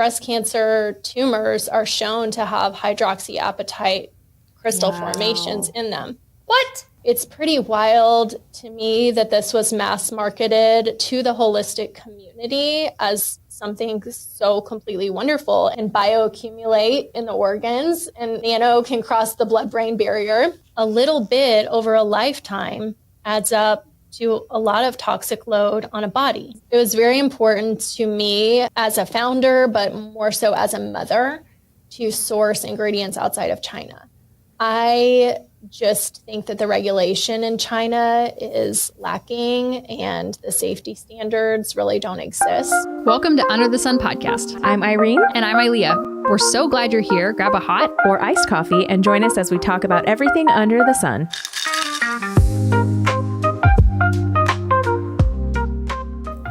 breast cancer tumors are shown to have hydroxyapatite crystal formations in them. What? It's pretty wild to me that this was mass marketed to the holistic community as something so completely wonderful and bioaccumulate in the organs and nano can cross the blood-brain barrier. A little bit over a lifetime adds up to a lot of toxic load on a body. It was very important to me as a founder, but more so as a mother, to source ingredients outside of China. I just think that the regulation in China is lacking and the safety standards really don't exist. Welcome to Under the Sun podcast. I'm Irene. And I'm Ilea. We're so glad you're here. Grab a hot or iced coffee and join us as we talk about everything under the sun.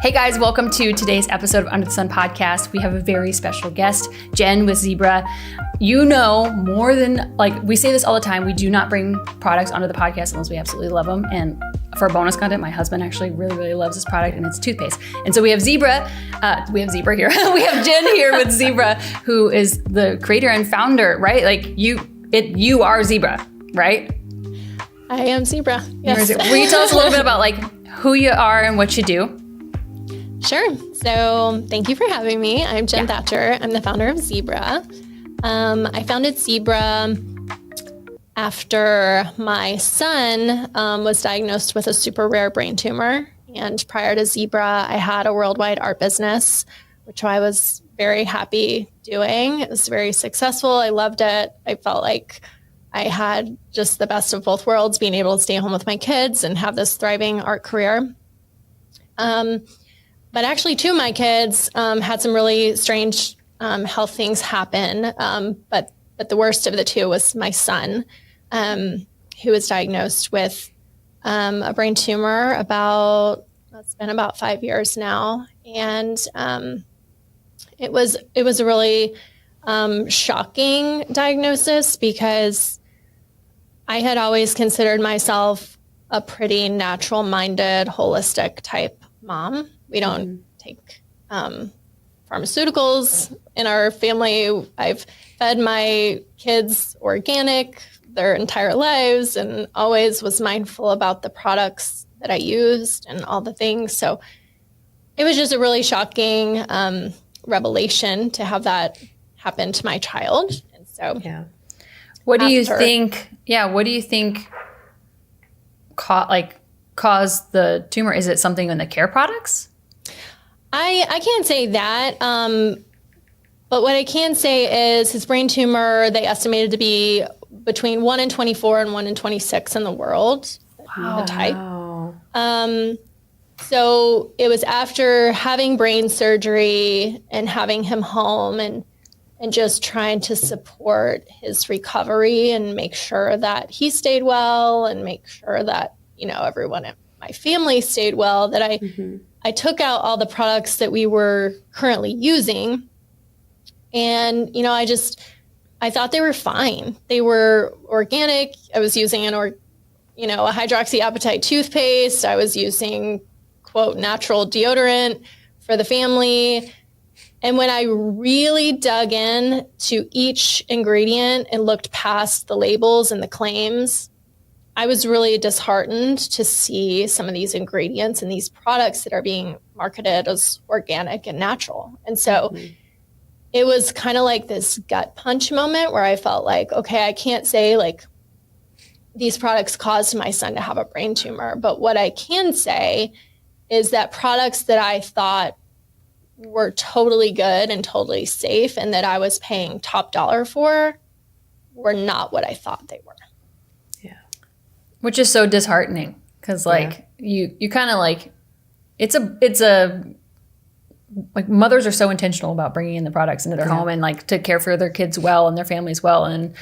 Hey guys, welcome to today's episode of Under the Sun podcast. We have a very special guest, Jenn with Zebra. You know, more than, we say this all the time, we do not bring products onto the podcast unless we absolutely love them. And for bonus content, my husband actually really loves this product, and it's toothpaste. And so we have Zebra here. We have Jenn here with Zebra, who is the creator and founder, right? You are Zebra, right? I am Zebra, yes. Will you tell us a little bit about who you are and what you do? Sure. So thank you for having me. I'm Jenn Thatcher. I'm the founder of Zebra. I founded Zebra after my son was diagnosed with a super rare brain tumor. And prior to Zebra, I had a worldwide art business, which I was very happy doing. It was very successful. I loved it. I felt like I had just the best of both worlds, being able to stay home with my kids and have this thriving art career. But actually, two of my kids had some really strange health things happen. But the worst of the two was my son, who was diagnosed with a brain tumor it's been about 5 years now. And it was a really shocking diagnosis because I had always considered myself a pretty natural-minded, holistic type mom. We don't take pharmaceuticals in our family. I've fed my kids organic their entire lives and always was mindful about the products that I used and all the things. So it was just a really shocking revelation to have that happen to my child. And so, What do you think caused the tumor? Is it something in the care products? I can't say that, but what I can say is his brain tumor, they estimated to be between 1 in 24 and 1 in 26 in the world. Wow. The type. So it was after having brain surgery and having him home and just trying to support his recovery and make sure that he stayed well and make sure that, everyone in my family stayed well, that I took out all the products that we were currently using, and, I thought they were fine. They were organic. I was using a hydroxyapatite toothpaste. I was using, quote, natural deodorant for the family. And when I really dug in to each ingredient and looked past the labels and the claims, I was really disheartened to see some of these ingredients and these products that are being marketed as organic and natural. And so it was kind of like this gut punch moment where I felt like, okay, I can't say these products caused my son to have a brain tumor. But what I can say is that products that I thought were totally good and totally safe and that I was paying top dollar for were not what I thought they were. Which is so disheartening because you kind of mothers are so intentional about bringing in the products into their home and to care for their kids well and their families well. And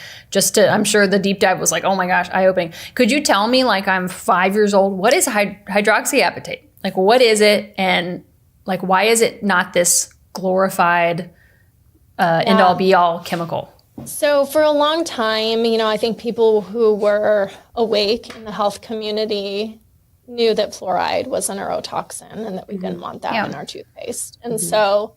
I'm sure the deep dive was oh my gosh, eye-opening. Could you tell me, I'm 5 years old, what is hydroxyapatite? What is it? And why is it not this glorified end-all be-all chemical? So for a long time, I think people who were awake in the health community knew that fluoride was a neurotoxin and that we didn't want that in our toothpaste. And so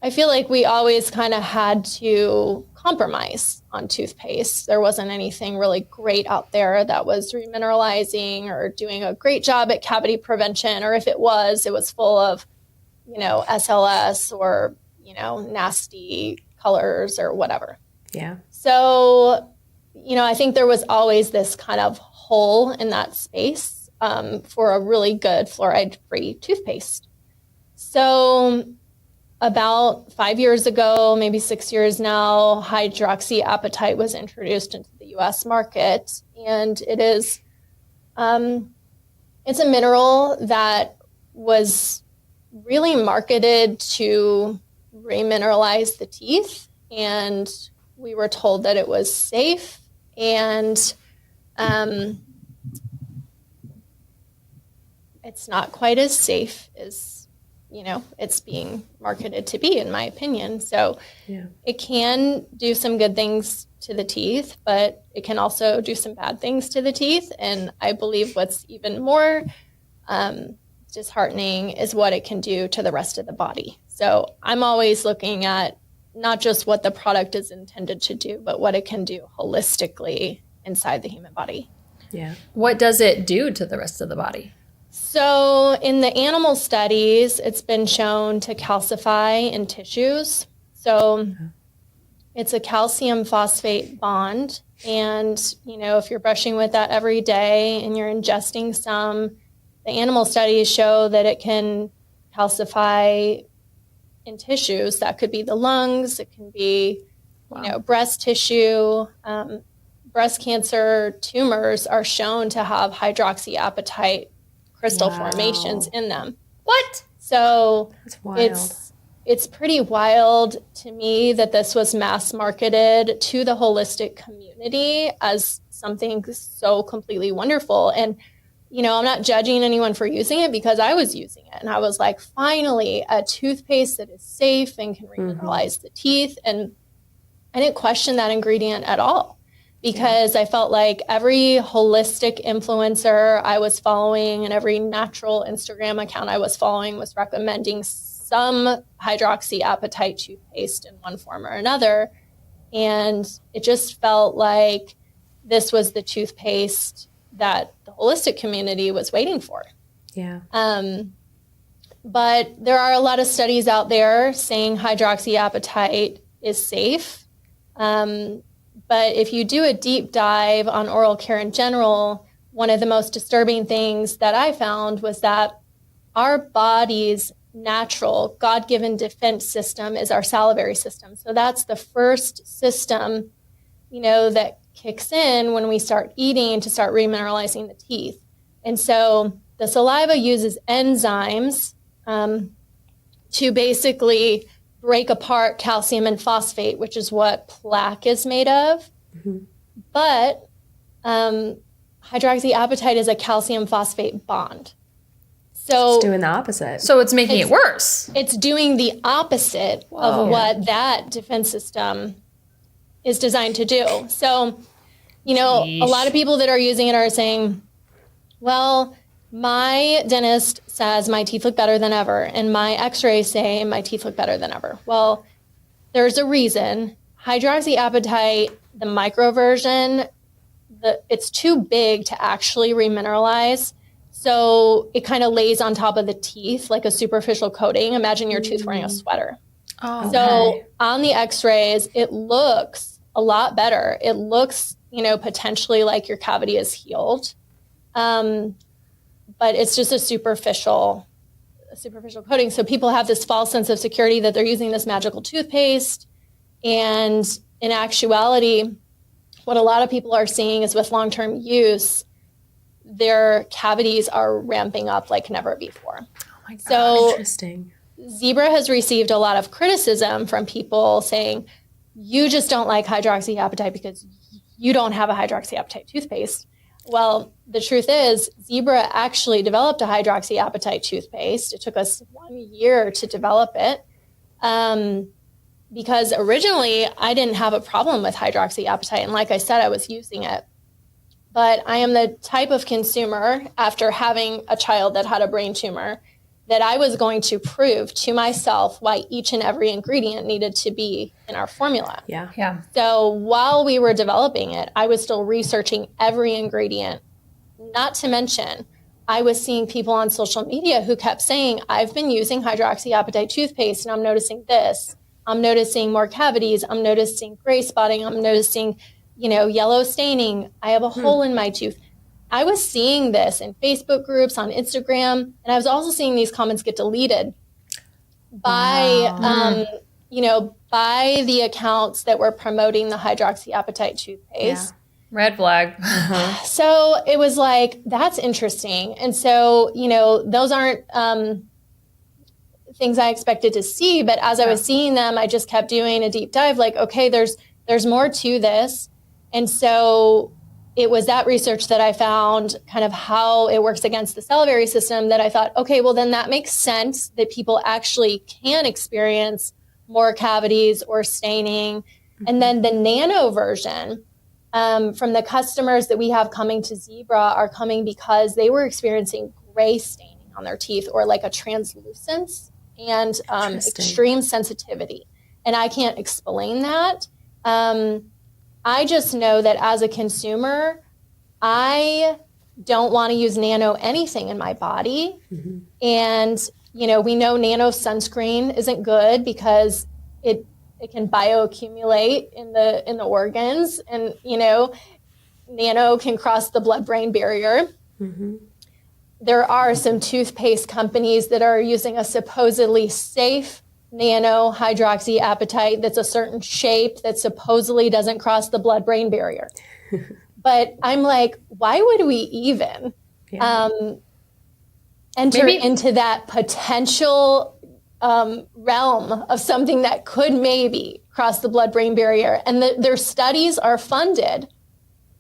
I feel like we always kind of had to compromise on toothpaste. There wasn't anything really great out there that was remineralizing or doing a great job at cavity prevention. Or if it was full of, SLS or, nasty colors or whatever. Yeah. So, I think there was always this kind of hole in that space for a really good fluoride-free toothpaste. So about 5 years ago, maybe 6 years now, hydroxyapatite was introduced into the U.S. market, and it is, it's a mineral that was really marketed to remineralize the teeth, and we were told that it was safe, and it's not quite as safe as it's being marketed to be, in my opinion. So it can do some good things to the teeth, but it can also do some bad things to the teeth. And I believe what's even more disheartening is what it can do to the rest of the body. So I'm always looking at not just what the product is intended to do, but what it can do holistically inside the human body. Yeah. What does it do to the rest of the body? So in the animal studies, it's been shown to calcify in tissues. So it's a calcium phosphate bond. And, if you're brushing with that every day and you're ingesting some, the animal studies show that it can calcify in tissues. That could be the lungs. It can be, breast tissue. Breast cancer tumors are shown to have hydroxyapatite crystal formations in them. What? So that's wild. It's pretty wild to me that this was mass marketed to the holistic community as something so completely wonderful. And, I'm not judging anyone for using it because I was using it. And I was like, finally, a toothpaste that is safe and can remineralize the teeth. And I didn't question that ingredient at all, because I felt like every holistic influencer I was following and every natural Instagram account I was following was recommending some hydroxyapatite toothpaste in one form or another. And it just felt like this was the toothpaste that the holistic community was waiting for. Yeah. But there are a lot of studies out there saying hydroxyapatite is safe. But if you do a deep dive on oral care in general, one of the most disturbing things that I found was that our body's natural God-given defense system is our salivary system. So that's the first system, that kicks in when we start eating to start remineralizing the teeth. And so the saliva uses enzymes to basically break apart calcium and phosphate, which is what plaque is made of. But hydroxyapatite is a calcium phosphate bond. So it's doing the opposite. So it's making it worse. It's doing the opposite of what that defense system is designed to do. So, a lot of people that are using it are saying, well, my dentist says my teeth look better than ever, and my x-rays say my teeth look better than ever. Well, there's a reason. Hydroxyapatite, the micro version, it's too big to actually remineralize. So it kind of lays on top of the teeth like a superficial coating. Imagine your tooth wearing a sweater. Oh, so on the x-rays, it looks a lot better. It looks, potentially like your cavity is healed. But it's just a superficial coating. So people have this false sense of security that they're using this magical toothpaste. And in actuality, what a lot of people are seeing is with long-term use, their cavities are ramping up like never before. Oh my God, so interesting. Zebra has received a lot of criticism from people saying, you just don't like hydroxyapatite because you don't have a hydroxyapatite toothpaste. Well, the truth is, Zebra actually developed a hydroxyapatite toothpaste. It took us 1 year to develop it because originally I didn't have a problem with hydroxyapatite. And like I said, I was using it. But I am the type of consumer, after having a child that had a brain tumor, that I was going to prove to myself why each and every ingredient needed to be in our formula. Yeah. Yeah. So while we were developing it, I was still researching every ingredient. Not to mention, I was seeing people on social media who kept saying, I've been using hydroxyapatite toothpaste and I'm noticing this. I'm noticing more cavities. I'm noticing gray spotting. I'm noticing, yellow staining. I have a hole in my tooth. I was seeing this in Facebook groups, on Instagram, and I was also seeing these comments get deleted by, by the accounts that were promoting the hydroxyapatite toothpaste. Yeah. Red flag. So it was like, that's interesting. And so, those aren't things I expected to see, but as I was seeing them, I just kept doing a deep dive, like, okay, there's more to this. And so it was that research that I found kind of how it works against the salivary system that I thought, okay, well, then that makes sense that people actually can experience more cavities or staining. And then the nano version from the customers that we have coming to Zebra are coming because they were experiencing gray staining on their teeth or like a translucence and extreme sensitivity. And I can't explain that. I just know that as a consumer, I don't want to use nano anything in my body. And, we know nano sunscreen isn't good because it can bioaccumulate in the organs and, nano can cross the blood-brain barrier. There are some toothpaste companies that are using a supposedly safe nano hydroxyapatite that's a certain shape that supposedly doesn't cross the blood-brain barrier. But I'm like, why would we even enter into that potential realm of something that could maybe cross the blood-brain barrier? And their studies are funded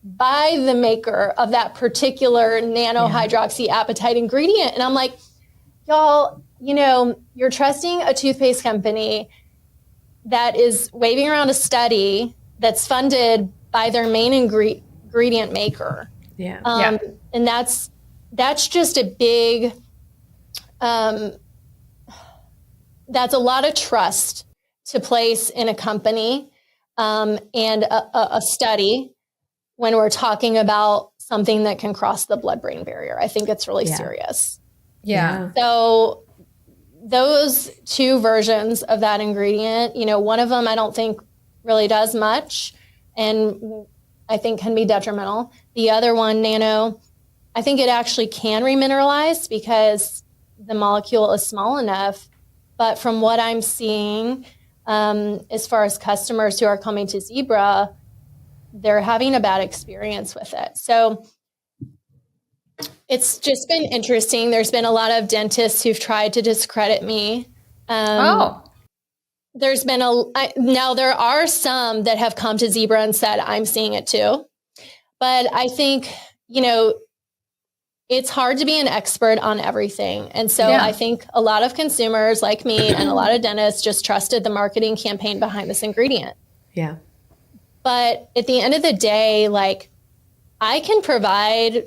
by the maker of that particular nano hydroxyapatite ingredient. And I'm like, y'all, you're trusting a toothpaste company that is waving around a study that's funded by their main ingredient maker. And that's just a big, that's a lot of trust to place in a company and a study when we're talking about something that can cross the blood-brain barrier. I think it's really serious. Yeah. So those two versions of that ingredient, one of them I don't think really does much and I think can be detrimental. The other one, nano, I think it actually can remineralize because the molecule is small enough. But from what I'm seeing, as far as customers who are coming to Zebra, they're having a bad experience with it. So it's just been interesting. There's been a lot of dentists who've tried to discredit me. There's been now there are some that have come to Zebra and said, I'm seeing it too. But I think, it's hard to be an expert on everything. And so I think a lot of consumers like me and a lot of dentists just trusted the marketing campaign behind this ingredient. Yeah. But at the end of the day, like, I can provide,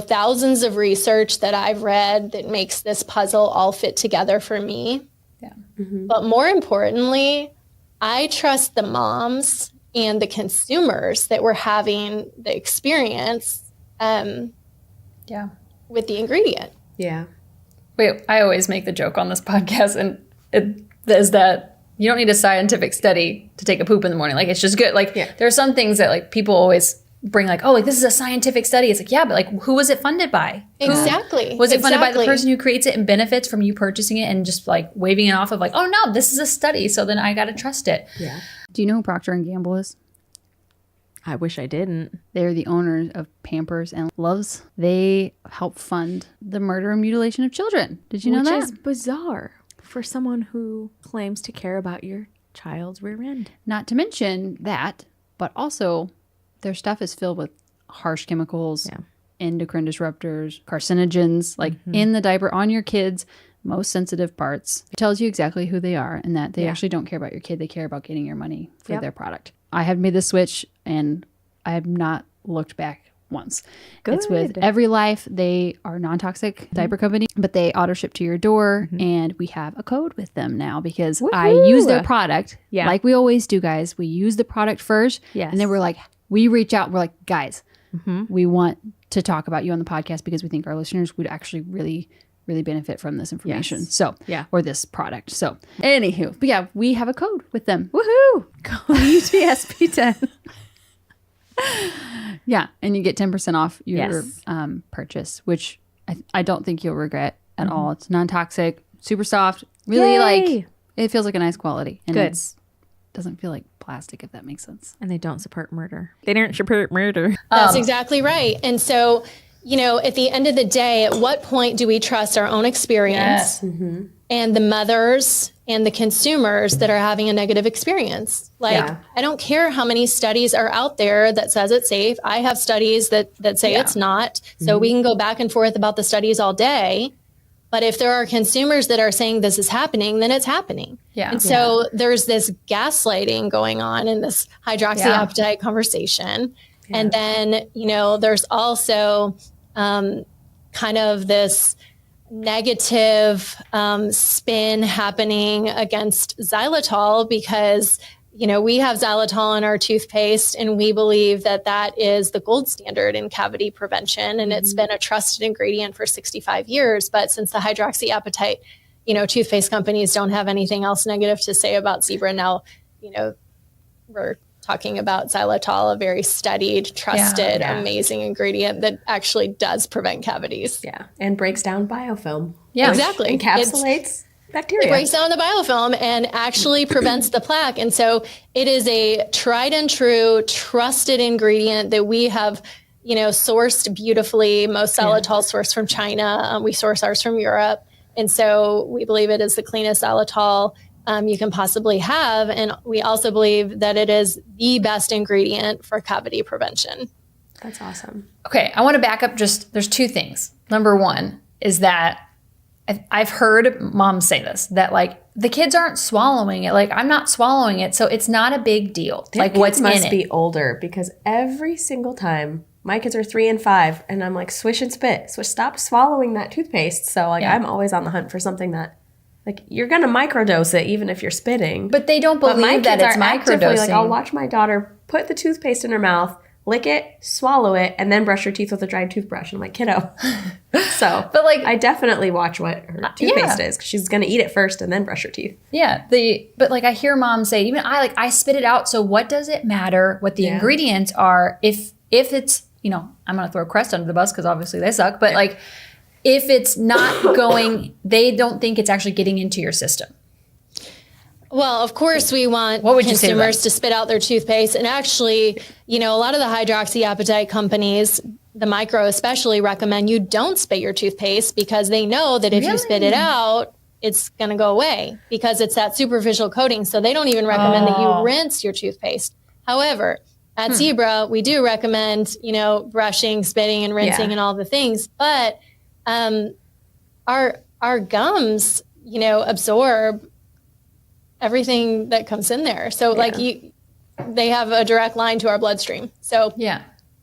thousands of research that I've read that makes this puzzle all fit together for me. Yeah. But more importantly, I trust the moms and the consumers that were having the experience with the ingredient. Yeah. Wait, I always make the joke on this podcast, and it is that you don't need a scientific study to take a poop in the morning. Like, it's just good. Like, there are some things that, like, people always bring, like, oh, like, this is a scientific study. It's like, yeah, but, like, who was it funded by? Exactly. Was it funded by the person who creates it and benefits from you purchasing it and just, like, waving it off of, like, oh, no, this is a study, so then I got to trust it. Yeah. Do you know who Procter & Gamble is? I wish I didn't. They're the owners of Pampers and Loves. They help fund the murder and mutilation of children. Did you know that? Which is bizarre for someone who claims to care about your child's rear end. Not to mention that, but also their stuff is filled with harsh chemicals, endocrine disruptors, carcinogens, like in the diaper on your kids' most sensitive parts. It tells you exactly who they are and that they actually don't care about your kid. They care about getting your money for their product. I have made the switch and I have not looked back once. It's with Every Life. They are non-toxic diaper company, but they auto ship to your door, and we have a code with them now because I use their product like we always do, guys. We use the product first, and then we're like, we reach out, we're like, guys, we want to talk about you on the podcast because we think our listeners would actually really benefit from this information. So, or this product. So, anywho, but yeah, we have a code with them. Woohoo! Code UTSP10. Yeah, and you get 10% off your purchase, which I don't think you'll regret at all. It's non-toxic, super soft, really like, it feels like a nice quality. And it doesn't feel like plastic, if that makes sense. And they don't support murder. They don't support murder. That's exactly right. And so, you know, at the end of the day, at what point do we trust our own experience and the mothers and the consumers that are having a negative experience? Like, I don't care how many studies are out there that says it's safe. I have studies that say it's not. So we can go back and forth about the studies all day. But if there are consumers that are saying this is happening, then it's happening. Yeah. And so there's this gaslighting going on in this hydroxyapatite conversation. Yeah. And then, you know, there's also kind of this negative spin happening against xylitol because, you know, we have xylitol in our toothpaste and we believe that that is the gold standard in cavity prevention. And it's been a trusted ingredient for 65 years. But since the hydroxyapatite, you know, toothpaste companies don't have anything else negative to say about Zebra now, you know, we're talking about xylitol, a very studied, trusted, amazing ingredient that actually does prevent cavities. Yeah, and breaks down biofilm. Yeah, exactly. Encapsulates bacteria. It breaks down the biofilm and actually prevents the plaque. And so it is a tried and true, trusted ingredient that we have, you know, sourced beautifully. Most xylitol sourced from China. We source ours from Europe. And so we believe it is the cleanest xylitol you can possibly have. And we also believe that it is the best ingredient for cavity prevention. That's awesome. Okay, I want to back up there's two things. Number one is that I've heard moms say this, that like the kids aren't swallowing it. Like I'm not swallowing it, so it's not a big deal. Their like what's in it. Must be older because every single time my kids are 3 and 5 and I'm like swish and spit. So stop swallowing that toothpaste. So like I'm always on the hunt for something that like you're gonna microdose it even if you're spitting. But they don't believe that it's microdosing. Like I'll watch my daughter put the toothpaste in her mouth, lick it, swallow it, and then brush her teeth with a dried toothbrush. And I'm like, kiddo. So, but like, I definitely watch what her toothpaste is because she's gonna eat it first and then brush her teeth. Yeah. But like I hear moms say, even I spit it out. So what does it matter what the ingredients are if it's, you know, I'm gonna throw Crest under the bus because obviously they suck. But like, if it's not going, they don't think it's actually getting into your system. Well, of course, we want consumers to spit out their toothpaste. And actually, you know, a lot of the hydroxyapatite companies, the micro especially, recommend you don't spit your toothpaste because they know that if you spit it out, it's going to go away because it's that superficial coating. So they don't even recommend that you rinse your toothpaste. However, at Zebra, we do recommend, you know, brushing, spitting, and rinsing and all the things. But our gums, you know, absorb everything that comes in there. So like they have a direct line to our bloodstream. So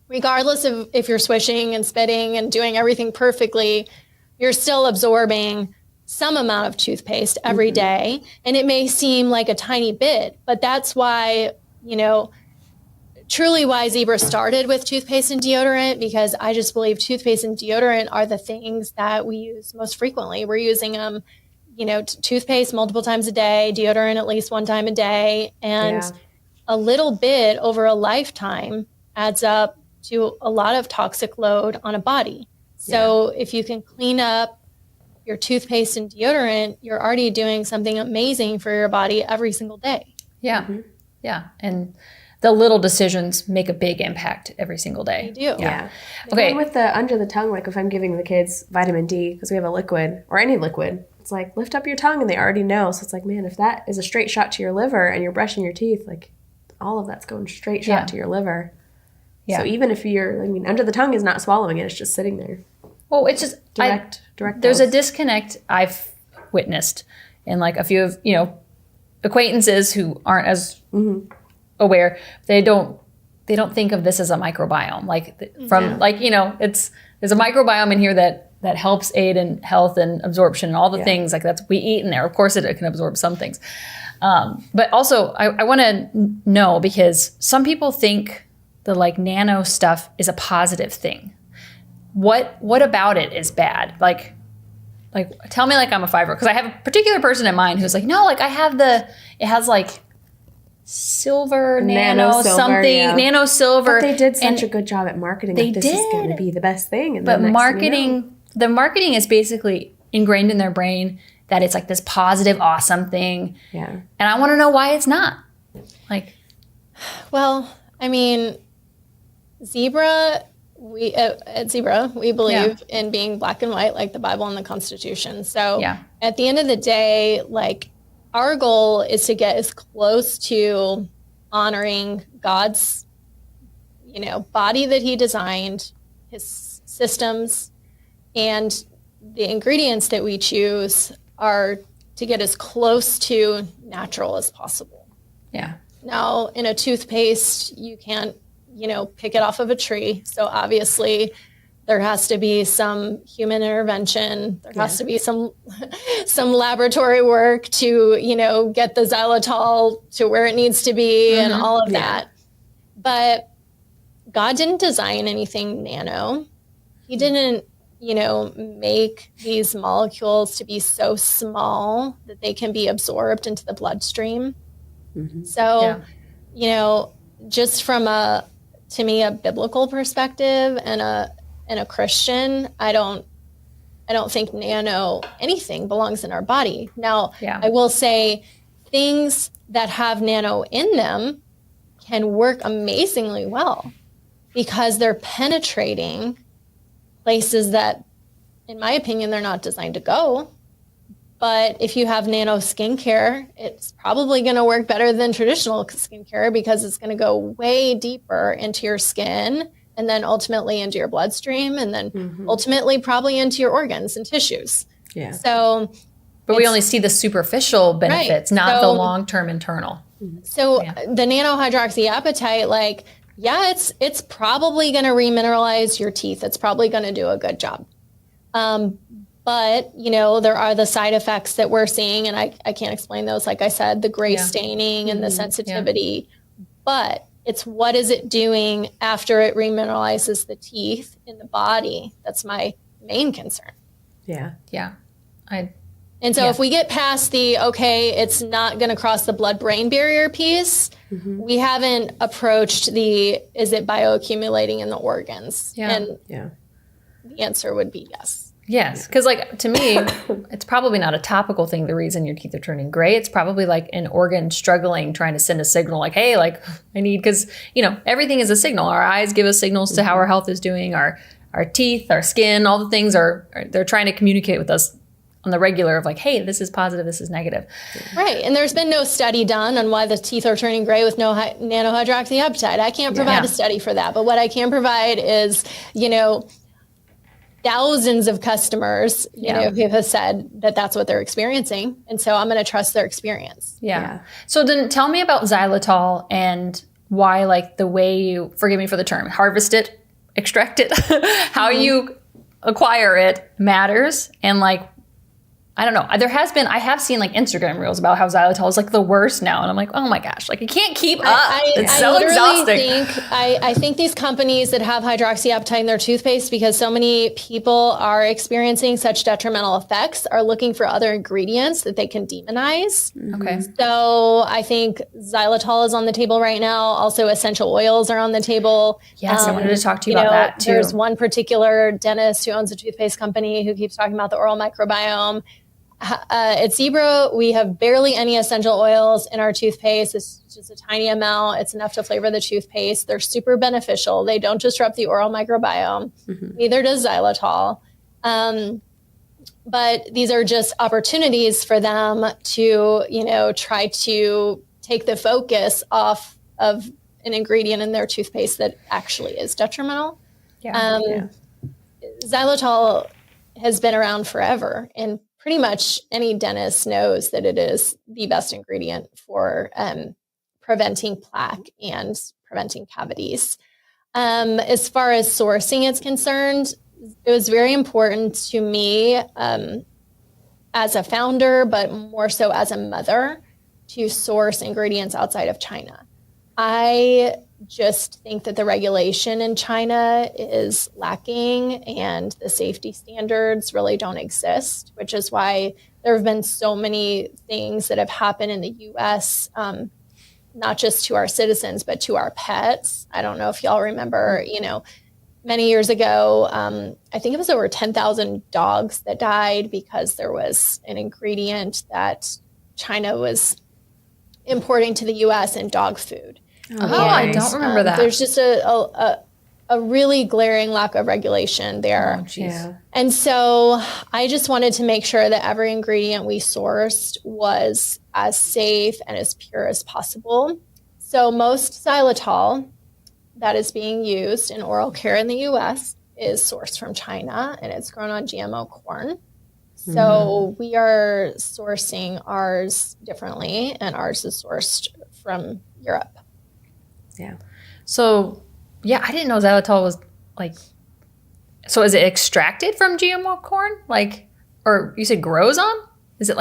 regardless of if you're swishing and spitting and doing everything perfectly, you're still absorbing some amount of toothpaste every day. And it may seem like a tiny bit, but that's why, you know, truly why Zebra started with toothpaste and deodorant, because I just believe toothpaste and deodorant are the things that we use most frequently. We're using them, you know, toothpaste multiple times a day, deodorant at least one time a day, and a little bit over a lifetime adds up to a lot of toxic load on a body. So if you can clean up your toothpaste and deodorant, you're already doing something amazing for your body every single day. Yeah. Yeah. And the little decisions make a big impact every single day. They do. Yeah. Okay. And with the under the tongue, like if I'm giving the kids vitamin D, because we have a liquid or any liquid, it's like lift up your tongue and they already know. So it's like, man, if that is a straight shot to your liver and you're brushing your teeth, like all of that's going straight shot to your liver. Yeah. So even if under the tongue is not swallowing it, it's just sitting there. Well, it's just direct. There's a disconnect I've witnessed in like a few of, you know, acquaintances who aren't as aware. They they don't think of this as a microbiome. Like from like, you know, there's a microbiome in here that helps aid in health and absorption and all the things like we eat in there. Of course it can absorb some things. But also I want to know, because some people think the like nano stuff is a positive thing. What about it is bad? Like tell me like I'm a 5-year-old, because I have a particular person in mind who's like, no, like it has like silver, nano something, nano silver. But they did such a good job at marketing that this is going to be the best thing. And but the marketing is basically ingrained in their brain that it's like this positive, awesome thing. Yeah. And I want to know why it's not. Like, well, I mean, Zebra, at Zebra, we believe in being black and white, like the Bible and the Constitution. So at the end of the day, like our goal is to get as close to honoring God's, you know, body that he designed, his systems, and the ingredients that we choose are to get as close to natural as possible. Yeah. Now, in a toothpaste, you can't, you know, pick it off of a tree. So obviously there has to be some human intervention. There has to be some laboratory work to, you know, get the xylitol to where it needs to be and all of that. But God didn't design anything nano. He didn't, you know, make these molecules to be so small that they can be absorbed into the bloodstream. So, you know, just from to me, a biblical perspective and a Christian, I don't think nano anything belongs in our body. Now, I will say things that have nano in them can work amazingly well because they're penetrating places that, in my opinion, they're not designed to go. But if you have nano skincare, it's probably going to work better than traditional skincare because it's going to go way deeper into your skin and then ultimately into your bloodstream and then ultimately probably into your organs and tissues. Yeah. So, but we only see the superficial benefits, not the long-term internal. So the nanohydroxyapatite, like, it's probably going to remineralize your teeth. It's probably going to do a good job. But, you know, there are the side effects that we're seeing, and I can't explain those. Like I said, the gray staining and the sensitivity. But it's what is it doing after it remineralizes the teeth in the body? That's my main concern. Yeah. And so if we get past it's not going to cross the blood-brain barrier piece, we haven't approached is it bioaccumulating in the organs? And the answer would be yes. Yes, because like to me, it's probably not a topical thing. The reason your teeth are turning gray, it's probably like an organ struggling, trying to send a signal like, hey, like I need, because, you know, everything is a signal. Our eyes give us signals to how our health is doing. Our teeth, our skin, all the things they're trying to communicate with us on the regular of like, hey, this is positive, this is negative. Right. And there's been no study done on why the teeth are turning gray with no nanohydroxyapatite. I can't provide a study for that. But what I can provide is, you know, thousands of customers, you know, who have said that that's what they're experiencing. And so I'm going to trust their experience. Yeah. So then tell me about xylitol and why, like, the way you, forgive me for the term, harvest it, extract it, how you acquire it matters. And like, I don't know. I have seen like Instagram reels about how xylitol is like the worst now. And I'm like, oh my gosh, like you can't keep up. It's so exhausting. I think these companies that have hydroxyapatite in their toothpaste, because so many people are experiencing such detrimental effects, are looking for other ingredients that they can demonize. Okay. So I think xylitol is on the table right now. Also essential oils are on the table. Yes, I wanted to talk to you about that too. There's one particular dentist who owns a toothpaste company who keeps talking about the oral microbiome. At Zebra, we have barely any essential oils in our toothpaste. It's just a tiny amount. It's enough to flavor the toothpaste. They're super beneficial. They don't disrupt the oral microbiome. Neither does xylitol. But these are just opportunities for them to, you know, try to take the focus off of an ingredient in their toothpaste that actually is detrimental. Xylitol has been around forever, and pretty much any dentist knows that it is the best ingredient for preventing plaque and preventing cavities. As far as sourcing is concerned, it was very important to me as a founder, but more so as a mother, to source ingredients outside of China. I just think that the regulation in China is lacking and the safety standards really don't exist, which is why there have been so many things that have happened in the US, not just to our citizens, but to our pets. I don't know if y'all remember, many years ago, I think it was over 10,000 dogs that died because there was an ingredient that China was importing to the US in dog food. I don't remember that. There's just a really glaring lack of regulation there. Oh, geez. And so I just wanted to make sure that every ingredient we sourced was as safe and as pure as possible. So most xylitol that is being used in oral care in the US is sourced from China, and it's grown on GMO corn. So we are sourcing ours differently, and ours is sourced from Europe. Yeah. So, yeah, I didn't know xylitol was so is it extracted from GMO corn? Or you said grows on? Is it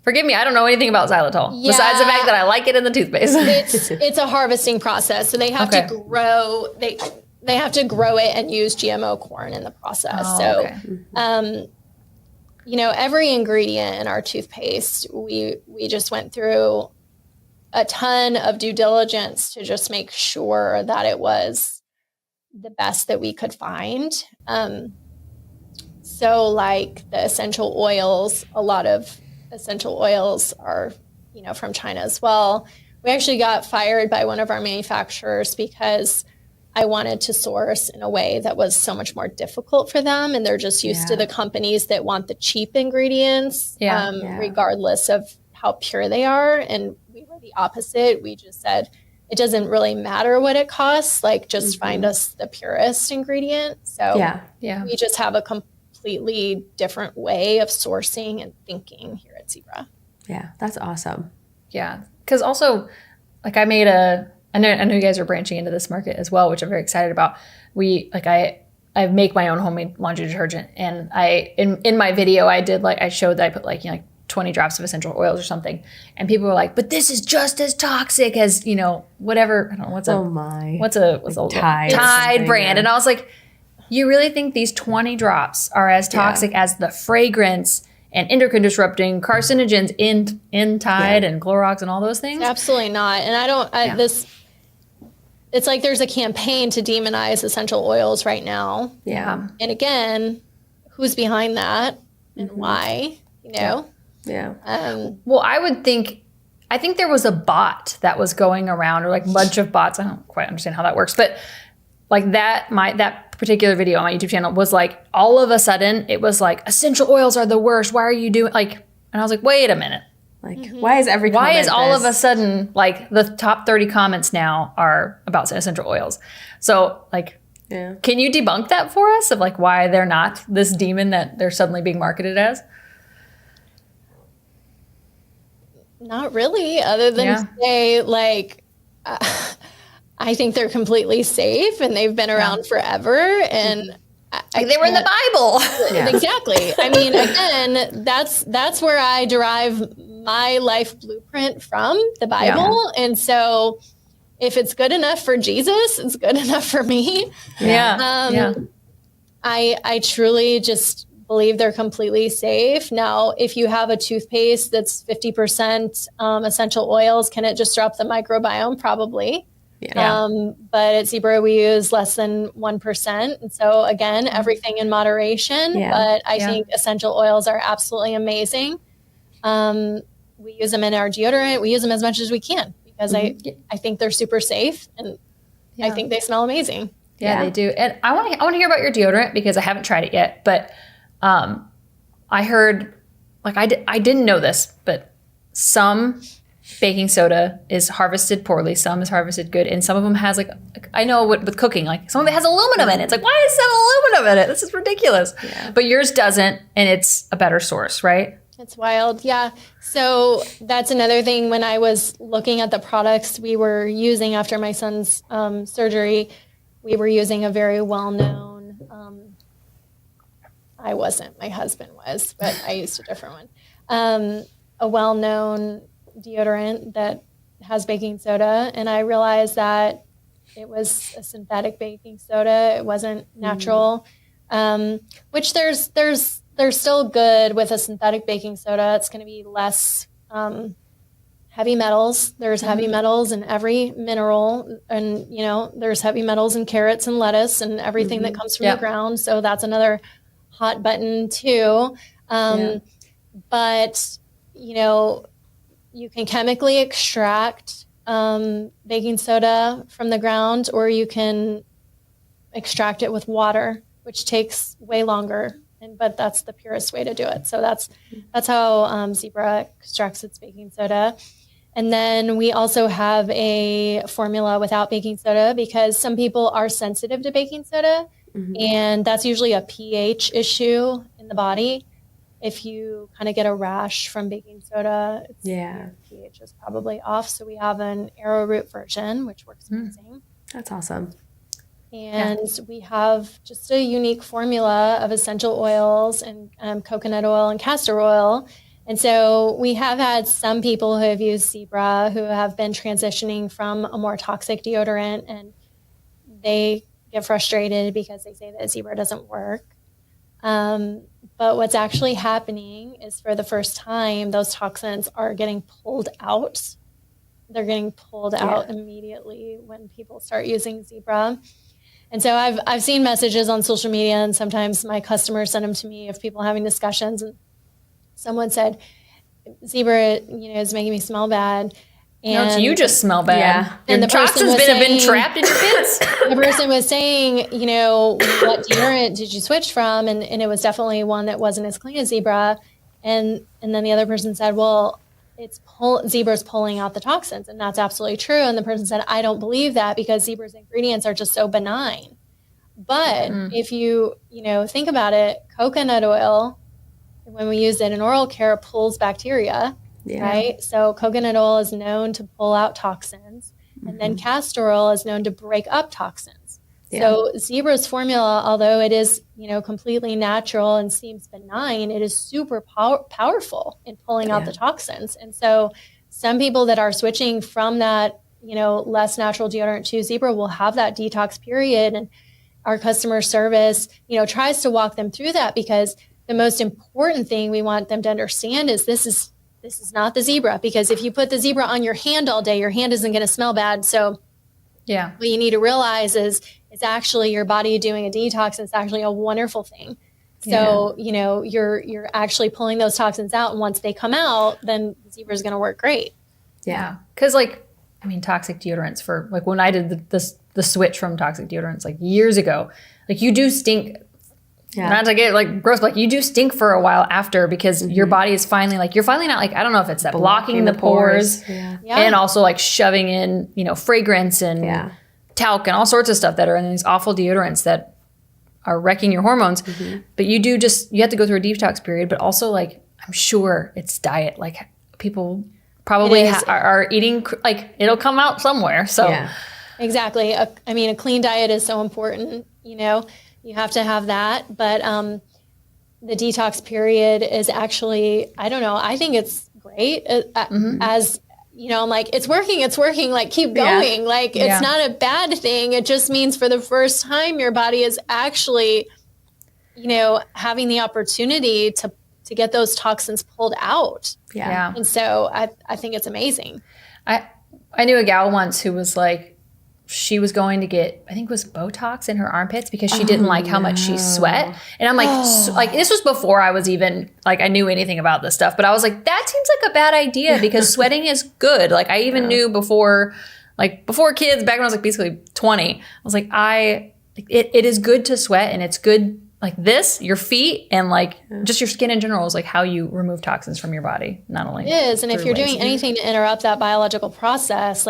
forgive me, I don't know anything about xylitol besides the fact that I like it in the toothpaste. It's a harvesting process. So they have to grow, they have to grow it and use GMO corn in the process. Every ingredient in our toothpaste, we just went through a ton of due diligence to just make sure that it was the best that we could find. So like the essential oils, a lot of essential oils are, from China as well. We actually got fired by one of our manufacturers because I wanted to source in a way that was so much more difficult for them. And they're just used to the companies that want the cheap ingredients, regardless of how pure they are. And we were the opposite. We just said, it doesn't really matter what it costs, just find us the purest ingredient. So we just have a completely different way of sourcing and thinking here at Zebra. Yeah, that's awesome. Yeah, because also, I made I know you guys are branching into this market as well, which I'm very excited about. I make my own homemade laundry detergent, and in my video I showed that I put 20 drops of essential oils or something, and people were like, but this is just as toxic as whatever, I don't know what's a Tide brand, and I was like, you really think these 20 drops are as toxic as the fragrance and endocrine disrupting carcinogens in Tide and Clorox and all those things? Absolutely not. And it's like there's a campaign to demonize essential oils right now. Yeah. And again, who's behind that and why, Yeah. Well, I think there was a bot that was going around, or a bunch of bots. I don't quite understand how that works, but that particular video on my YouTube channel was all of a sudden it was essential oils are the worst. Why are you doing and I was like, wait a minute. Why is all of a sudden the top 30 comments now are about essential oils? So can you debunk that for us of why they're not this demon that they're suddenly being marketed as? Not really, other than to say I think they're completely safe and they've been around forever, and they were in the Bible. Exactly. I mean, again, that's where I derive my life blueprint from, the Bible. And so if it's good enough for Jesus, it's good enough for me. I truly just believe they're completely safe. Now, if you have a toothpaste that's 50% essential oils, can it disrupt the microbiome? Probably. But at Zebra, we use less than 1%. And so again, everything in moderation. But I think essential oils are absolutely amazing. We use them in our deodorant. We use them as much as we can because I think they're super safe, and I think they smell amazing. Yeah, they do. And I want to hear about your deodorant because I haven't tried it yet. But I heard, I didn't know this, but some baking soda is harvested poorly, some is harvested good, and some of them has I know with cooking, some of it has aluminum in it. It's why does it have aluminum in it? This is ridiculous. But yours doesn't, and it's a better source, right? It's wild. Yeah. So that's another thing. When I was looking at the products we were using after my son's surgery, we were using a very well-known, I wasn't, my husband was, but I used a different one. A well-known deodorant that has baking soda. And I realized that it was a synthetic baking soda. It wasn't natural, which they're still good with a synthetic baking soda. It's going to be less heavy metals. There's heavy metals in every mineral, and there's heavy metals in carrots and lettuce and everything that comes from the ground. So that's another hot button too. But you can chemically extract baking soda from the ground, or you can extract it with water, which takes way longer. But that's the purest way to do it. So that's how Zebra extracts its baking soda. And then we also have a formula without baking soda, because some people are sensitive to baking soda, and that's usually a pH issue in the body. If you kind of get a rash from baking soda, your pH is probably off. So we have an arrowroot version, which works amazing. That's awesome. And we have just a unique formula of essential oils and coconut oil and castor oil. And so we have had some people who have used Zebra who have been transitioning from a more toxic deodorant, and they get frustrated because they say that Zebra doesn't work. But what's actually happening is, for the first time, those toxins are getting pulled out. They're getting pulled out immediately when people start using Zebra. And so I've seen messages on social media, and sometimes my customers send them to me of people having discussions, and someone said, Zebra, is making me smell bad. And you just smell bad. Yeah. And the toxins have been trapped in your kids. The person was saying, what deodorant did you switch from? And it was definitely one that wasn't as clean as Zebra. And then the other person said, well, Zebra's pulling out the toxins, and that's absolutely true. And the person said, I don't believe that, because Zebra's ingredients are just so benign. But if you think about it, coconut oil, when we use it in oral care, pulls bacteria, right? So coconut oil is known to pull out toxins, and then castor oil is known to break up toxins. So Zebra's formula, although it is completely natural and seems benign, it is super powerful in pulling out the toxins. And so some people that are switching from that less natural deodorant to Zebra will have that detox period, and our customer service tries to walk them through that, because the most important thing we want them to understand is this is not the Zebra, because if you put the Zebra on your hand all day, your hand isn't going to smell bad. So what you need to realize is it's actually your body doing a detox. It's actually a wonderful thing. So, you're actually pulling those toxins out. And once they come out, then Zebra is going to work great. Yeah. Because toxic deodorants, for when I did the switch from toxic deodorants years ago, you do stink. Yeah. Not to get gross, but you do stink for a while after, because your body is finally you're finally not I don't know if it's that blocking the pores and also shoving in, fragrance and talc and all sorts of stuff that are in these awful deodorants that are wrecking your hormones. But you have to go through a detox period, but also I'm sure it's diet. People probably are eating, it'll come out somewhere. So exactly. A clean diet is so important, You have to have that, but the detox period is actually, I don't know, I think it's great. As I'm it's working, keep going. It's not a bad thing. It just means for the first time, your body is actually, having the opportunity to get those toxins pulled out. Yeah. And so I think it's amazing. I knew a gal once who was she was going to get, I think it was Botox in her armpits, because she didn't like how much she sweat. And I'm this was before I was even, I knew anything about this stuff. But I was that seems like a bad idea, because sweating is good. I even knew before kids, back when I was basically 20, I was it is good to sweat, and it's good, your feet and just your skin in general is how you remove toxins from your body. Not only it is. And if you're doing anything to interrupt that biological process,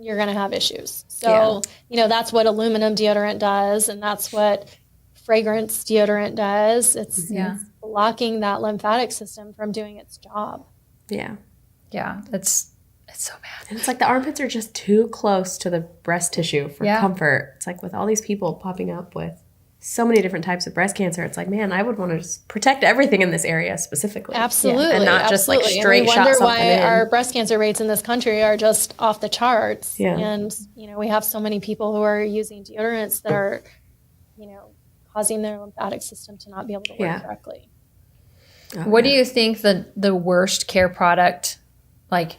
you're going to have issues. So, that's what aluminum deodorant does. And that's what fragrance deodorant does. It's blocking that lymphatic system from doing its job. Yeah. Yeah, it's so bad. And it's like the armpits are just too close to the breast tissue for comfort. It's like with all these people popping up with so many different types of breast cancer, it's like, man, I would want to just protect everything in this area specifically. Absolutely. And not just like straight shot something. We wonder something why in. our breast cancer rates in this country are just off the charts. Yeah. And, we have so many people who are using deodorants that are, causing their lymphatic system to not be able to work correctly. What do you think the worst care product, like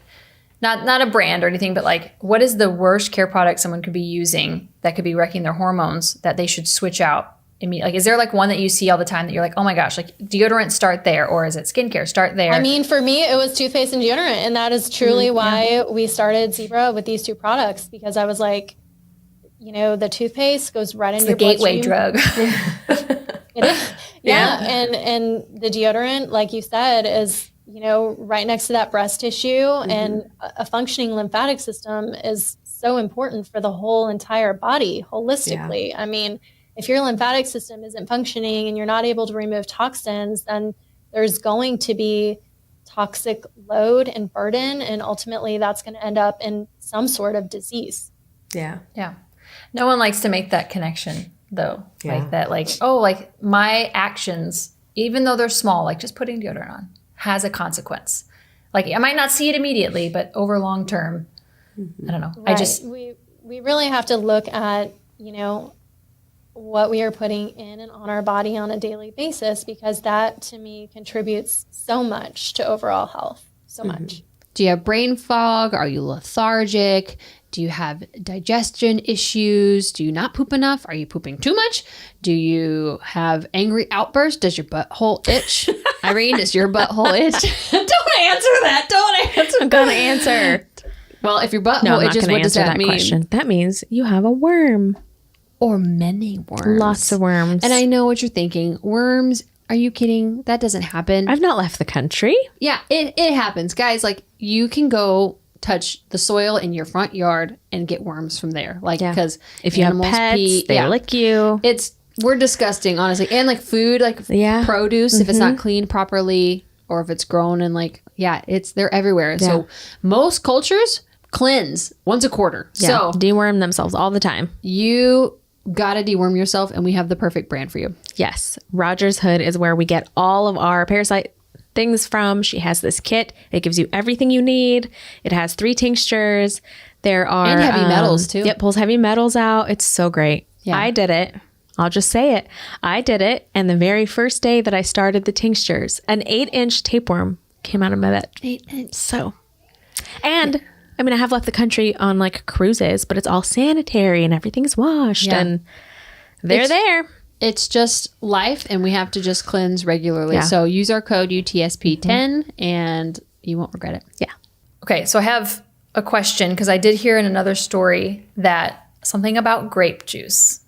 not a brand or anything, but like what is the worst care product someone could be using that could be wrecking their hormones that they should switch out immediately? Like, is there like one that you see all the time that you're like, oh my gosh, like deodorant, start there, or is it skincare, start there? I mean, for me, it was toothpaste and deodorant, and that is truly why we started Zebra with these two products, because I was like, the toothpaste goes right in your gateway bloodstream. drug. It is. Yeah. And the deodorant, like you said, is, right next to that breast tissue, and a functioning lymphatic system is so important for the whole entire body holistically. Yeah. I mean, if your lymphatic system isn't functioning and you're not able to remove toxins, then there's going to be toxic load and burden, and ultimately that's going to end up in some sort of disease. Yeah. Yeah. No one likes to make that connection though. Yeah. Like that, like, oh, like my actions, even though they're small, like just putting deodorant on has a consequence. Like I might not see it immediately, but over long term, I don't know. Right. We really have to look at, what we are putting in and on our body on a daily basis, because that to me contributes so much to overall health, so much. Do you have brain fog? Are you lethargic? Do you have digestion issues? Do you not poop enough? Are you pooping too much? Do you have angry outbursts? Does your butthole itch? Irene, does your butthole itch? Don't answer that. Don't answer. I'm going to answer. Well, if your butthole itches, what does that mean? Question. That means you have a worm. Or many worms. Lots of worms. And I know what you're thinking. Worms, are you kidding? That doesn't happen. I've not left the country. Yeah, it happens. Guys, like you can go touch the soil in your front yard and get worms from there. Like, because if you have pets, they lick you. We're disgusting, honestly. And like food, like produce, if it's not cleaned properly or if it's grown and like, they're everywhere. Yeah. So most cultures cleanse once a quarter. Yeah. So deworm themselves all the time. You gotta deworm yourself, and we have the perfect brand for you. Yes. Rogers Hood is where we get all of our parasite things from. She has this kit. It gives you everything you need. It has 3 tinctures. There are... And heavy metals, too. Yep, pulls heavy metals out. It's so great. Yeah. I did it. I'll just say it. I did it, and the very first day that I started the tinctures, an 8-inch tapeworm came out of my butt. 8 inch. So... And... I mean, I have left the country on like cruises, but it's all sanitary and everything's washed and they're there. It's just life, and we have to just cleanse regularly. Yeah. So use our code UTSP10 and you won't regret it. Yeah. Okay. So I have a question, because I did hear in another story that something about grape juice.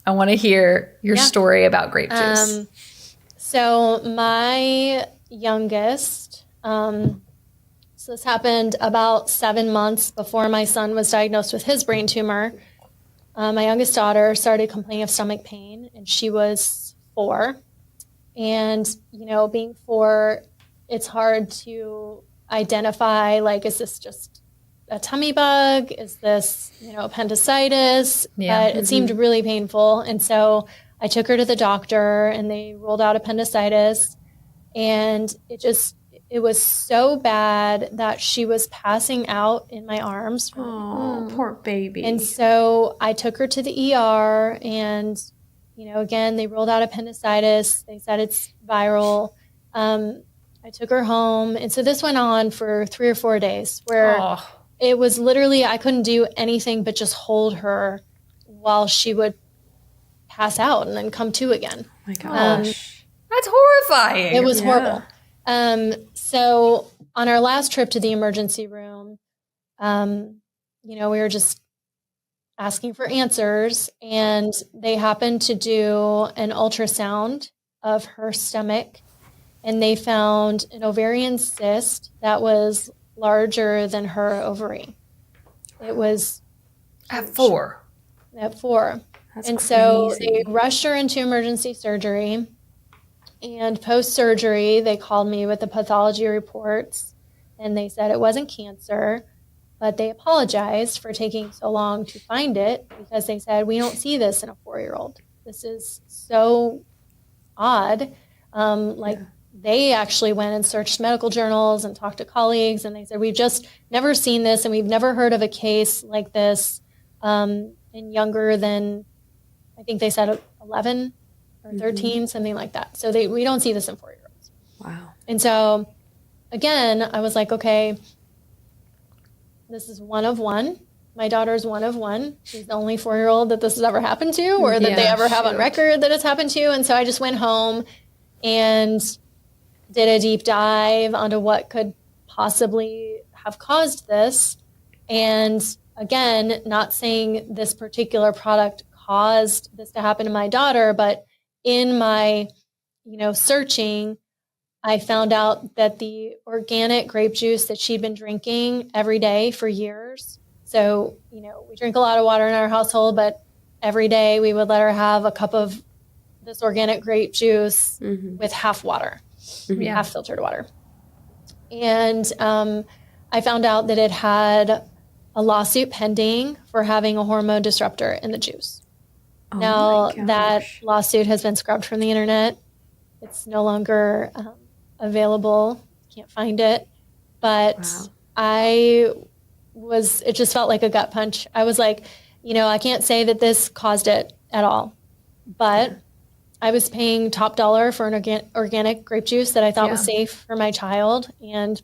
I want to hear your story about grape juice. So my youngest, so this happened about 7 months before my son was diagnosed with his brain tumor. My youngest daughter started complaining of stomach pain, and she was 4. And, being 4, it's hard to identify, like, is this just a tummy bug? Is this, appendicitis? Yeah. But it seemed really painful. And so I took her to the doctor, and they ruled out appendicitis. And it was so bad that she was passing out in my arms. Oh, poor baby. And so I took her to the ER, and, again, they ruled out appendicitis. They said it's viral. I took her home. And so this went on for 3 or 4 days, where it was literally, I couldn't do anything but just hold her while she would pass out and then come to again. Oh my gosh. That's horrifying. It was horrible. So on our last trip to the emergency room, we were just asking for answers, and they happened to do an ultrasound of her stomach, and they found an ovarian cyst that was larger than her ovary. It was at 4. At 4. That's and crazy. So they rushed her into emergency surgery. And post-surgery, they called me with the pathology reports, and they said it wasn't cancer, but they apologized for taking so long to find it because they said, we don't see this in a 4-year-old. This is so odd. They actually went and searched medical journals and talked to colleagues, and they said, we've just never seen this, and we've never heard of a case like this in younger than, I think they said 11 or 13, something like that. So we don't see this in 4-year-olds. Wow. And so, again, I was like, okay, this is one of one. My daughter's one of one. She's the only 4-year-old that this has ever happened to, or that they ever have on record that it's happened to. And so I just went home and did a deep dive onto what could possibly have caused this. And again, not saying this particular product caused this to happen to my daughter, but in my, searching, I found out that the organic grape juice that she'd been drinking every day for years. So, we drink a lot of water in our household, but every day we would let her have a cup of this organic grape juice with half water, half filtered water. And I found out that it had a lawsuit pending for having a hormone disruptor in the juice. Now, that lawsuit has been scrubbed from the internet. It's no longer available. Can't find it. But it just felt like a gut punch. I was like, I can't say that this caused it at all. But I was paying top dollar for an organic grape juice that I thought was safe for my child. And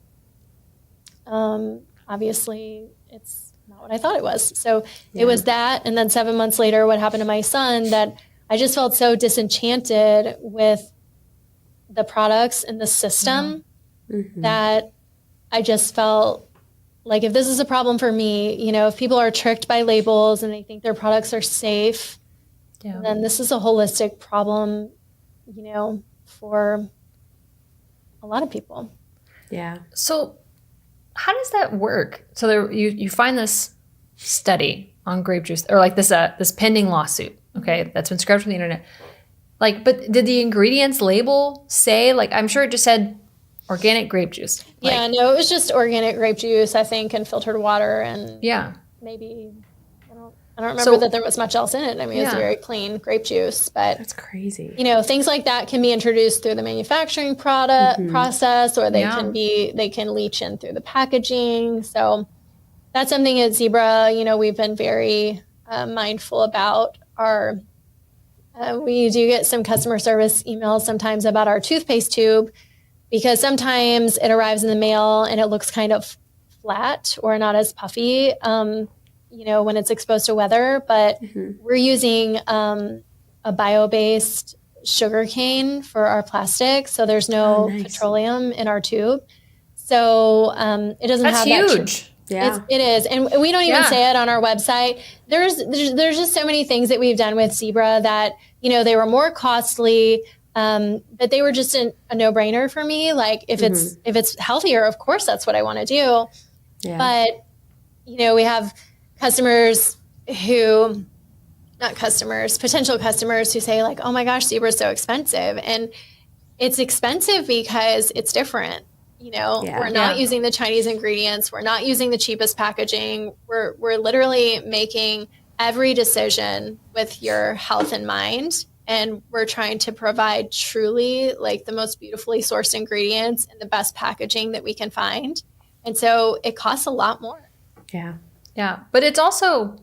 obviously, it's not what I thought it was. So it was that. And then 7 months later, what happened to my son, that I just felt so disenchanted with the products and the system that I just felt like, if this is a problem for me, if people are tricked by labels and they think their products are safe, then this is a holistic problem, for a lot of people. Yeah. So how does that work? So you find this study on grape juice, or like this pending lawsuit, okay, that's been scrubbed from the internet. But did the ingredients label say, I'm sure it just said organic grape juice? No, it was just organic grape juice, I think, and filtered water, and maybe I don't remember that there was much else in it. I mean, it was very clean grape juice, but that's crazy. Things like that can be introduced through the manufacturing process, or they can leach in through the packaging. So that's something at Zebra, we've been very mindful about. We do get some customer service emails sometimes about our toothpaste tube, because sometimes it arrives in the mail and it looks kind of flat or not as puffy, when it's exposed to weather. But we're using a bio-based sugar cane for our plastic, so there's no petroleum in our tube. So it doesn't have that. That's huge. It is. And we don't even say it on our website. There's just so many things that we've done with Zebra that, they were more costly, but they were just a no-brainer for me. Like, if it's healthier, of course, that's what I want to do. Yeah. But, we have potential customers who say, oh my gosh, Zebra is so expensive. And it's expensive because it's different. We're not using the Chinese ingredients. We're not using the cheapest packaging. We're literally making every decision with your health in mind. And we're trying to provide truly the most beautifully sourced ingredients and the best packaging that we can find. And so it costs a lot more. Yeah. Yeah. But it's also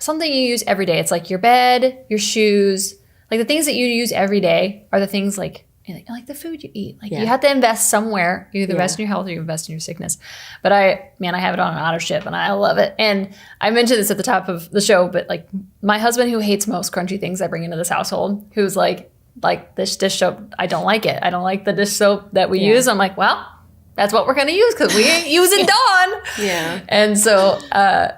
something you use every day. It's like your bed, your shoes, the things that you use every day are the things like the food you eat. You have to invest somewhere. You either invest in your health or you invest in your sickness. But I have it on an auto ship and I love it. And I mentioned this at the top of the show, but my husband, who hates most crunchy things I bring into this household, who's like this dish soap, I don't like it. I don't like the dish soap that we use. I'm like, well, that's what we're going to use because we ain't using Dawn. Yeah. And so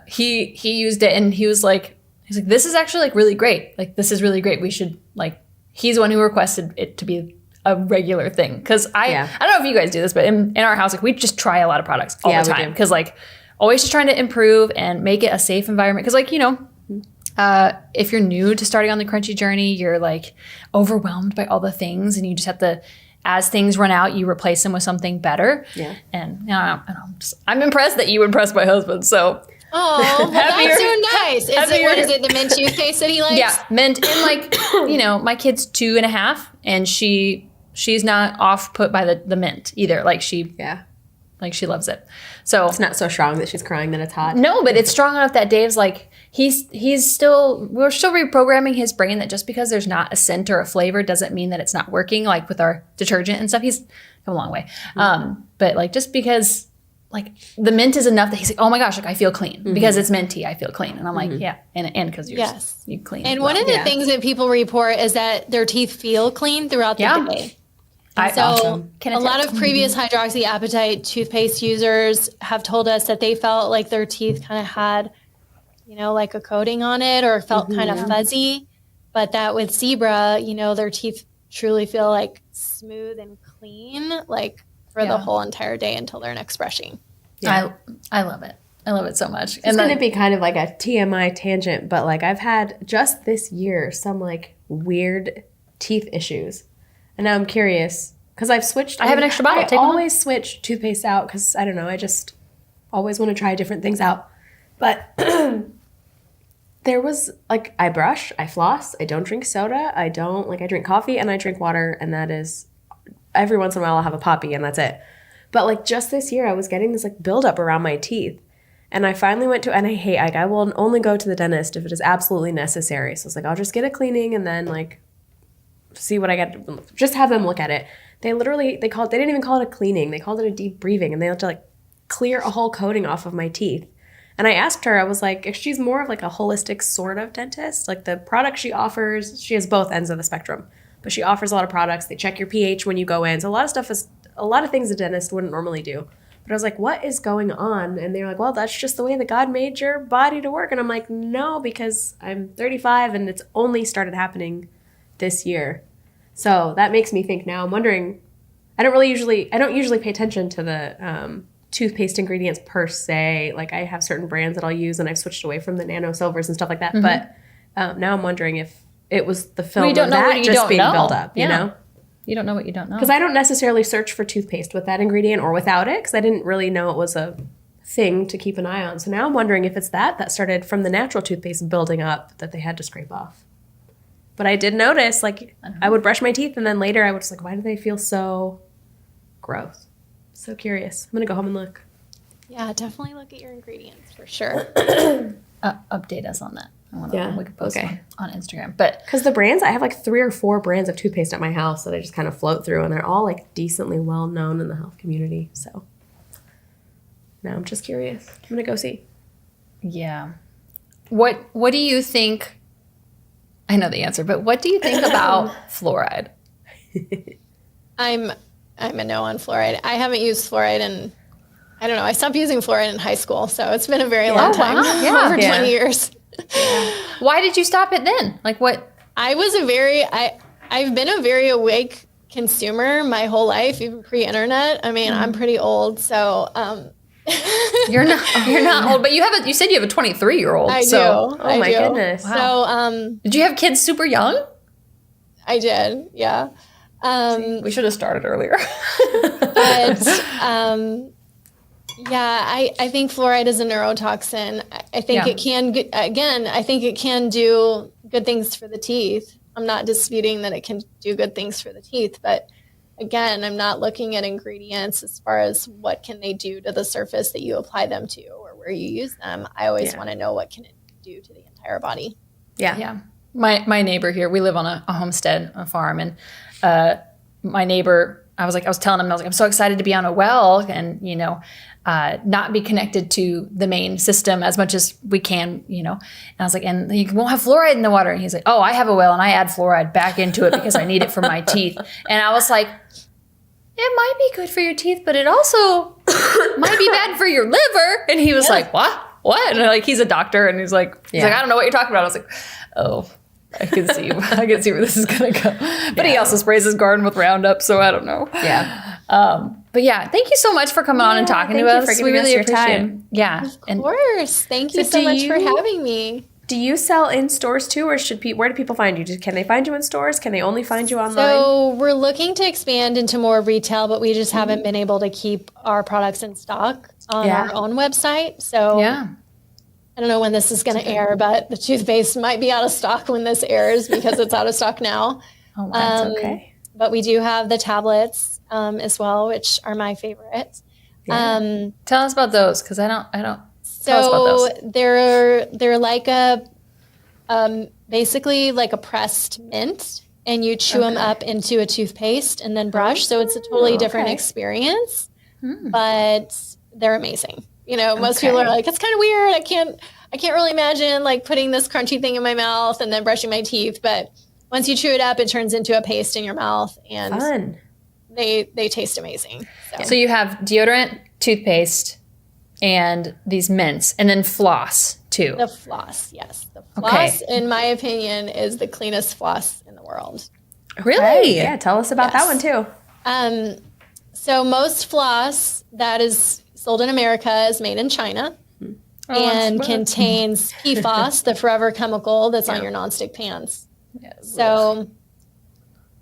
he used it and he's like, this is actually really great. This is really great. We should he's the one who requested it to be a regular thing. Because I don't know if you guys do this, but in our house, we just try a lot of products all the time. Because always just trying to improve and make it a safe environment. Because If you're new to starting on the crunchy journey, you're like overwhelmed by all the things, and you just have to, as things run out, you replace them with something better. Yeah. And I'm impressed that you impressed my husband. So Oh, well, that's so nice. What is it, the mint toothpaste that he likes? yeah, mint. And like, my kid's 2.5, and she's not off put by the mint either. Like she loves it. So It's not so strong that she's crying that it's hot. no, but it's strong enough that Dave's like, we're still reprogramming his brain that just because there's not a scent or a flavor doesn't mean that it's not working. Like with our detergent and stuff, he's come a long way. But like, just because like the mint is enough that he's like, oh my gosh, like I feel clean because it's minty. I feel clean. And I'm like, yeah. And because you clean. And one of the things that people report is that their teeth feel clean throughout the day. So a lot of previous hydroxyapatite toothpaste users have told us that they felt like their teeth kind of had, like a coating on it or felt kind of fuzzy, but that with Zebra, their teeth truly feel like smooth and clean, like for the whole entire day until their next brushing. Yeah. I love it. I love it so much. It's going to be kind of like a TMI tangent, but like I've had just this year some like weird teeth issues. And now I'm curious because I've switched. I have an extra bottle. I always switch toothpaste out because I don't know. I just always want to try different things out. But there was like I brush, I floss, I don't drink soda, I drink coffee and I drink water, and that is every once in a while I'll have a poppy and that's it. But like just this year I was getting this like buildup around my teeth. And I finally went to, and I will only go to the dentist if it is absolutely necessary. So it's like, I'll just get a cleaning and then like see what I get, just have them look at it. They didn't even call it a cleaning. They called it a deep breathing, and they had to like clear a whole coating off of my teeth. And I asked her, I was like, if she's more of like a holistic sort of dentist, like the product she offers, she has both ends of the spectrum, but she offers a lot of products. They check your pH when you go in. So a lot of things a dentist wouldn't normally do. But I was like, what is going on? And they were like, well, that's just the way that God made your body to work. And I'm like, no, because I'm 35 and it's only started happening this year. So that makes me think now. I'm wondering, I don't usually pay attention to the toothpaste ingredients per se. Like I have certain brands that I'll use, and I've switched away from the nano silvers and stuff like that. But now I'm wondering if it was the film of that just being built up, you know? You don't know what you don't know. Because I don't necessarily search for toothpaste with that ingredient or without it, because I didn't really know it was a thing to keep an eye on. So now I'm wondering if it's that started from the natural toothpaste building up that they had to scrape off. But I did notice, like, I would brush my teeth, and then later I was like, why do they feel so gross? So curious. I'm going to go home and look. Yeah, definitely look at your ingredients for sure. Update us on that. We could post on Instagram. But because the brands, I have like 3 or 4 brands of toothpaste at my house that I just kind of float through, and they're all like decently well known in the health community. So now I'm just curious. I'm going to go see. Yeah. What do you think? I know the answer, but what do you think about fluoride? I'm a no on fluoride. I haven't used fluoride in, I don't know, I stopped using fluoride in high school, so it's been a very long time, over 20 years. Why did you stop it then? Like what? I've been a very awake consumer my whole life, even pre-internet. I mean, I'm pretty old, so you're not old, but you said you have a 23-year-old. I do. Oh my goodness. Wow. So did you have kids super young? I did, yeah. We should have started earlier. But I think fluoride is a neurotoxin. I think it can do good things for the teeth. I'm not disputing that it can do good things for the teeth, but again, I'm not looking at ingredients as far as what can they do to the surface that you apply them to or where you use them. I always want to know what can it do to the entire body. Yeah. My neighbor here, we live on a homestead, a farm, and my neighbor, I was telling him, I'm so excited to be on a well and, not be connected to the main system as much as we can, And I was like, and you won't have fluoride in the water. And he's like, oh, I have a well and I add fluoride back into it because I need it for my teeth. And I was like, it might be good for your teeth, but it also might be bad for your liver. And he was like, what? And he's a doctor, and he's like, I don't know what you're talking about. I was like, oh, I can see where this is gonna go. But he also sprays his garden with Roundup, so I don't know. Yeah. But yeah, thank you so much for coming on and talking to us. For giving us your time. Yeah. Of course. Thank you so much for having me. Do you sell in stores too, or where do people find you? Can they find you in stores? Can they only find you online? So we're looking to expand into more retail, but we just haven't been able to keep our products in stock on our own website. So I don't know when this is going to air, but the toothpaste might be out of stock when this airs because it's out of stock now. Oh, that's okay. But we do have the tablets as well, which are my favorite. Tell us about those, because I don't. So they're like basically like a pressed mint, and you chew them up into a toothpaste and then brush. So it's a totally different experience, but they're amazing. You know, most people are like, it's kind of weird. I can't really imagine like putting this crunchy thing in my mouth and then brushing my teeth. But once you chew it up, it turns into a paste in your mouth, and they taste amazing. So you have deodorant, toothpaste, and these mints, and then floss too. The floss, yes. The floss, in my opinion, is the cleanest floss in the world. Really? Yeah, tell us about that one too. So most floss that is sold in America is made in China and contains PFAS, the forever chemical that's on your nonstick pans. So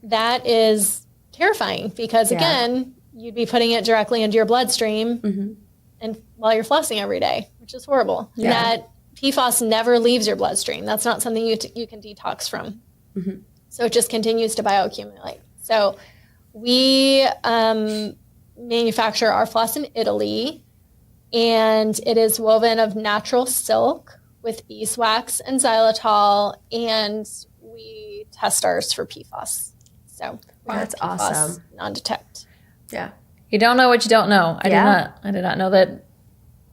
that is terrifying because, again, you'd be putting it directly into your bloodstream and while you're flossing every day, which is horrible. That PFAS never leaves your bloodstream. That's not something you can detox from. So it just continues to bioaccumulate. So we manufacture our floss in Italy, and it is woven of natural silk with beeswax and xylitol, and we test ours for PFAS. So that's PFAS awesome. Non-detect. Yeah. You don't know what you don't know. I did not know that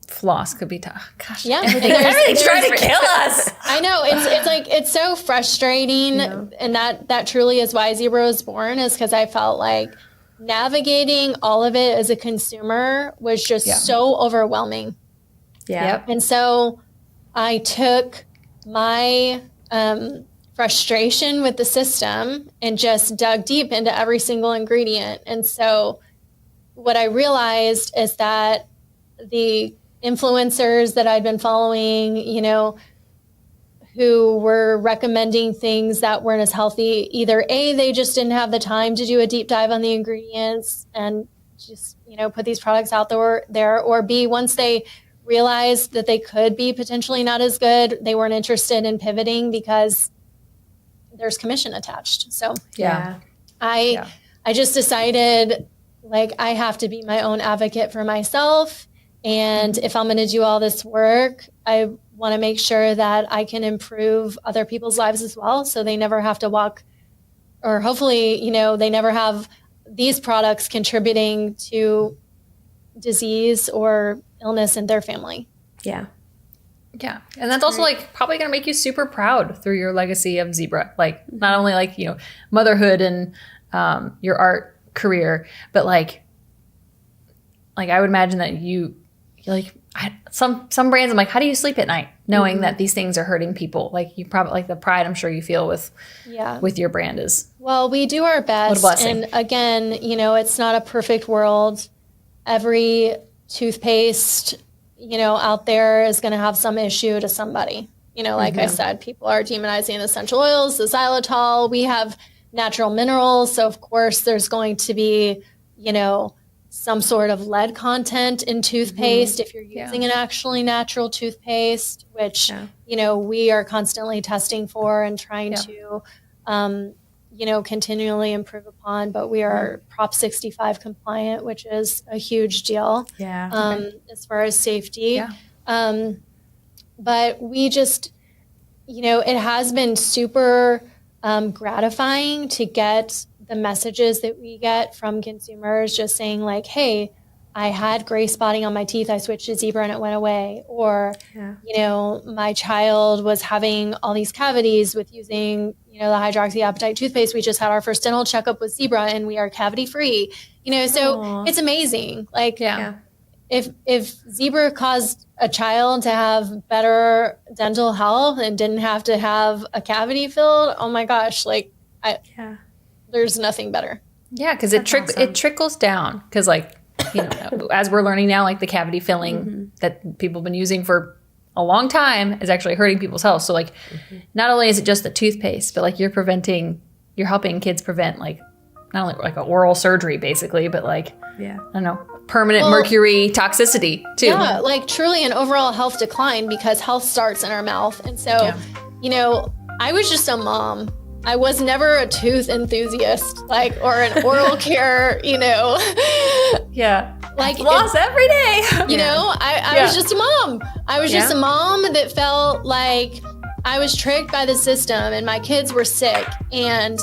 floss could be gosh. Yeah. Everything's trying to kill us. I know. It's so frustrating. And that truly is why Zebra was born, is because I felt like navigating all of it as a consumer was just so overwhelming. Yeah. And so I took my frustration with the system and just dug deep into every single ingredient. And so what I realized is that the influencers that I'd been following, you know, who were recommending things that weren't as healthy, either A, they just didn't have the time to do a deep dive on the ingredients and just, you know, put these products out there, or B, once they realized that they could be potentially not as good, they weren't interested in pivoting because there's commission attached. So I just decided, like, I have to be my own advocate for myself. And if I'm going to do all this work, I want to make sure that I can improve other people's lives as well. So they never have to walk, or hopefully, you know, they never have these products contributing to disease or illness in their family. Yeah. Yeah. And that's also like probably going to make you super proud through your legacy of Zebra. Like not only like, you know, motherhood and your art career, but like I would imagine that you like some brands, I'm like, how do you sleep at night knowing that these things are hurting people? Like you probably, like the pride I'm sure you feel with your brand is. Well, we do our best. What a blessing. And again, you know, it's not a perfect world. Every toothpaste, you know, out there is going to have some issue to somebody. You know, like I said, people are demonizing the essential oils, the xylitol. We have natural minerals. So of course there's going to be, you know, some sort of lead content in toothpaste if you're using an actually natural toothpaste, which, you know, we are constantly testing for and trying to, you know, continually improve upon. But we are Prop 65 compliant, which is a huge deal as far as safety. But we just, you know, it has been super gratifying to get the messages that we get from consumers just saying like, hey, I had gray spotting on my teeth. I switched to Zebra and it went away. Or, you know, my child was having all these cavities with using, you know, the hydroxyapatite toothpaste. We just had our first dental checkup with Zebra and we are cavity free, you know, so it's amazing. Like, if Zebra caused a child to have better dental health and didn't have to have a cavity filled, oh my gosh, like, there's nothing better. Yeah, because it trickles down. Because, like, you know, as we're learning now, like the cavity filling that people have been using for a long time is actually hurting people's health. So like, not only is it just the toothpaste, but like you're helping kids prevent like, not only like an oral surgery basically, but like, I don't know, permanent mercury toxicity too. Yeah, like truly an overall health decline because health starts in our mouth. And so, you know, I was just a mom. I was never a tooth enthusiast, like, or an oral care, you know. Like floss every day. You know, I was just a mom. I was just a mom that felt like I was tricked by the system and my kids were sick. And,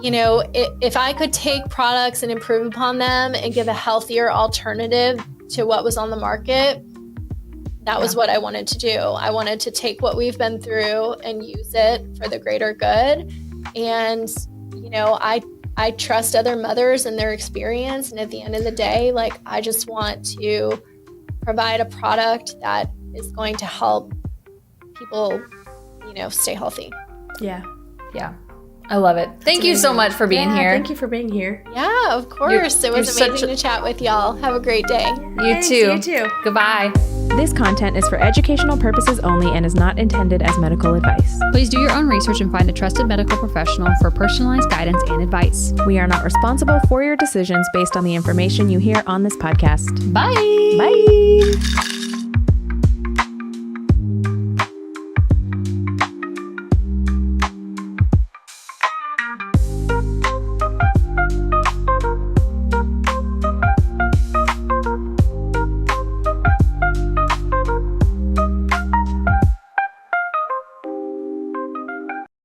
you know, if I could take products and improve upon them and give a healthier alternative to what was on the market, that was what I wanted to do. I wanted to take what we've been through and use it for the greater good. And, you know, I trust other mothers and their experience. And at the end of the day, like, I just want to provide a product that is going to help people, you know, stay healthy. Yeah. I love it. Thank you so much for being here. Thank you for being here. Yeah, of course. It was amazing to chat with y'all. Have a great day. You too. Goodbye. This content is for educational purposes only and is not intended as medical advice. Please do your own research and find a trusted medical professional for personalized guidance and advice. We are not responsible for your decisions based on the information you hear on this podcast. Bye. Bye.